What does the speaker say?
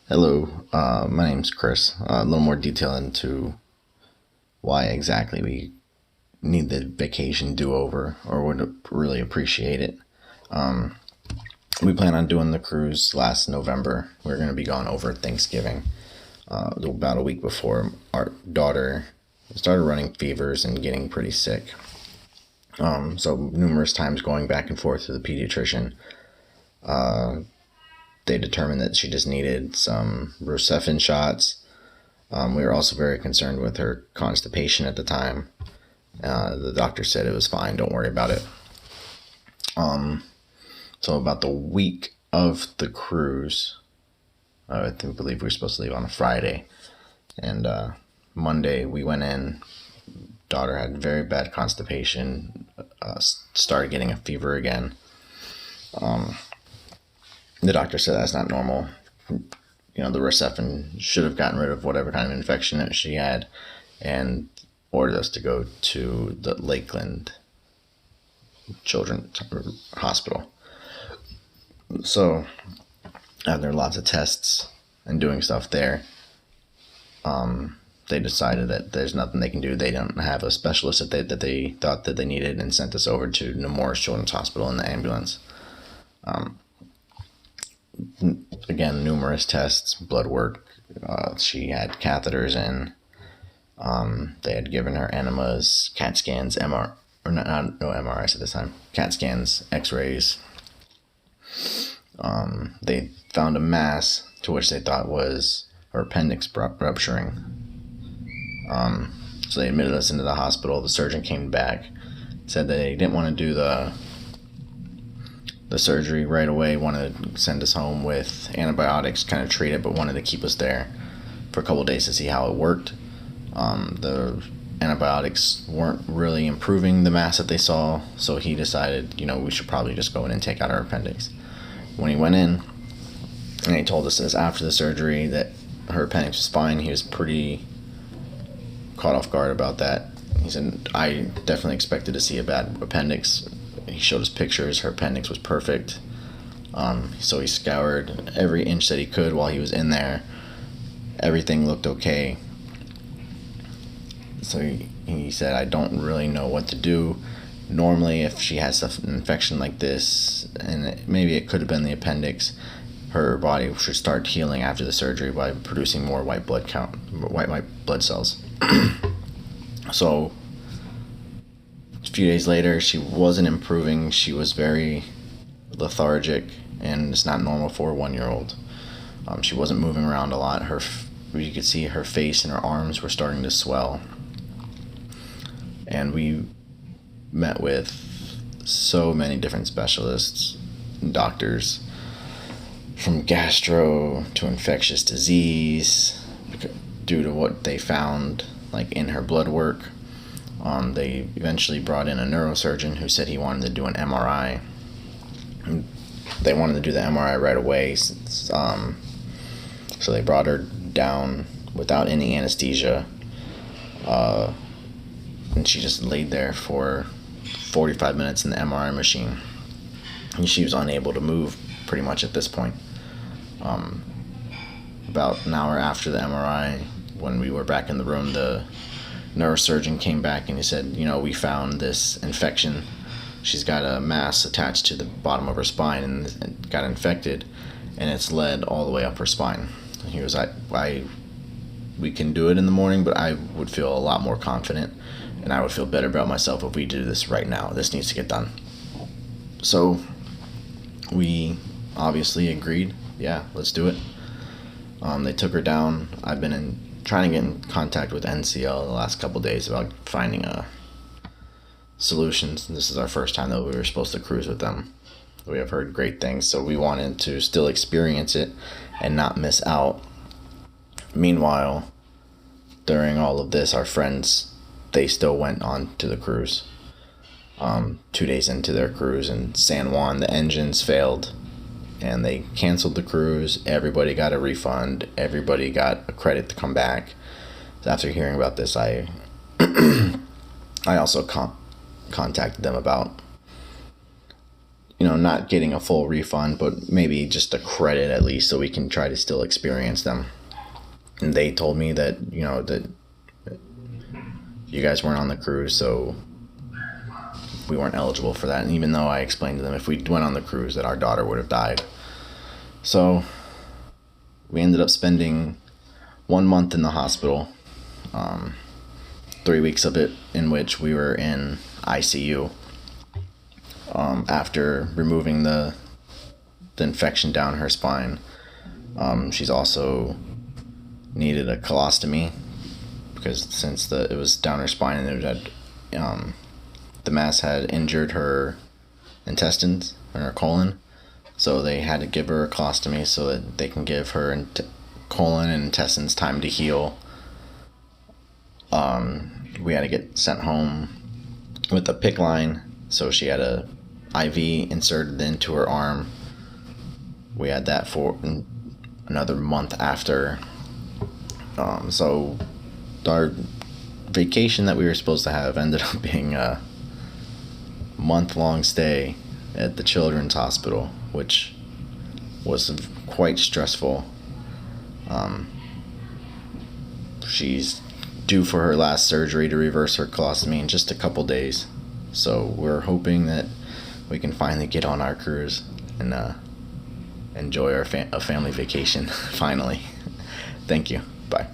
Hello, my name's Chris. A little more detail into why exactly we need the vacation do-over or would really appreciate it. We plan on doing the cruise last November. We're going to be gone over Thanksgiving, about a week before our daughter started running fevers and getting pretty sick. So numerous times going back and forth to the pediatrician, they determined that she just needed some Rocephin shots. We were also very concerned with her constipation at the time. The doctor said it was fine, don't worry about it. So about the week of the cruise, believe we were supposed to leave on a Friday, and Monday we went in. Daughter had very bad constipation, started getting a fever again. The doctor said that's not normal. The Rocephin should have gotten rid of whatever kind of infection that she had, and ordered us to go to the Lakeland Children's Hospital. So, after lots of tests and doing stuff there, they decided that there's nothing they can do. They don't have a specialist that they thought that they needed, and sent us over to Nemours Children's Hospital in the ambulance. Again, numerous tests, blood work. She had catheters in. They had given her enemas, CAT scans, no MRIs at this time, CAT scans, X-rays. They found a mass to which they thought was her appendix rupturing. So they admitted us into the hospital. The surgeon came back, said they didn't want to do the surgery right away, wanted to send us home with antibiotics, kind of treat it, but wanted to keep us there for a couple of days to see how it worked. The antibiotics weren't really improving the mass that they saw, so he decided, we should probably just go in and take out our appendix. When he went in, and he told us this after the surgery that her appendix was fine, he was pretty caught off guard about that. He said, I definitely expected to see a bad appendix. He showed us pictures. Her appendix was perfect. So he scoured every inch that he could while he was in there. Everything looked okay. So he said, I don't really know what to do. Normally, if she has an infection like this, and maybe it could have been the appendix, her body should start healing after the surgery by producing more white blood cells. So a few days later, she wasn't improving. She was very lethargic, and it's not normal for a 1-year-old. She wasn't moving around a lot. You could see her face and her arms were starting to swell. And we met with so many different specialists, doctors, from gastro to infectious disease, due to what they found in her blood work. They eventually brought in a neurosurgeon who said he wanted to do an MRI. They wanted to do the MRI right away, so they brought her down without any anesthesia, and she just laid there for 45 minutes in the MRI machine, and she was unable to move pretty much at this point. About an hour after the MRI, when we were back in the room, the neurosurgeon came back and he said, we found this infection. She's got a mass attached to the bottom of her spine, and it got infected, and it's led all the way up her spine. And he was like, we can do it in the morning, but I would feel a lot more confident, and I would feel better about myself if we do this right now. This needs to get done. So we obviously agreed. Yeah, let's do it. They took her down. I've been trying to get in contact with NCL the last couple days about finding a solution. This is our first time that we were supposed to cruise with them. We have heard great things, so we wanted to still experience it and not miss out. Meanwhile, during all of this, our friends, they still went on to the cruise. 2 days into their cruise in San Juan, the engines failed, and they canceled the cruise. Everybody got a refund. Everybody got a credit to come back. So after hearing about this, I also contacted them about not getting a full refund, but maybe just a credit at least, so we can try to still experience them. And they told me that, that you guys weren't on the cruise, so we weren't eligible for that. And even though I explained to them if we went on the cruise that our daughter would have died. So we ended up spending 1 month in the hospital, 3 weeks of it in which we were in ICU. After removing the infection down her spine, she's also needed a colostomy, because since it was down her spine and it had, the mass had injured her intestines and her colon, so they had to give her a colostomy so that they can give her colon and intestines time to heal. We had to get sent home with a PICC line, so she had a IV inserted into her arm. We had that for another month after. So our vacation that we were supposed to have ended up being a month-long stay at the Children's Hospital, which was quite stressful. She's due for her last surgery to reverse her colostomy in just a couple days, so we're hoping that we can finally get on our cruise and enjoy our a family vacation finally. Thank you. Bye.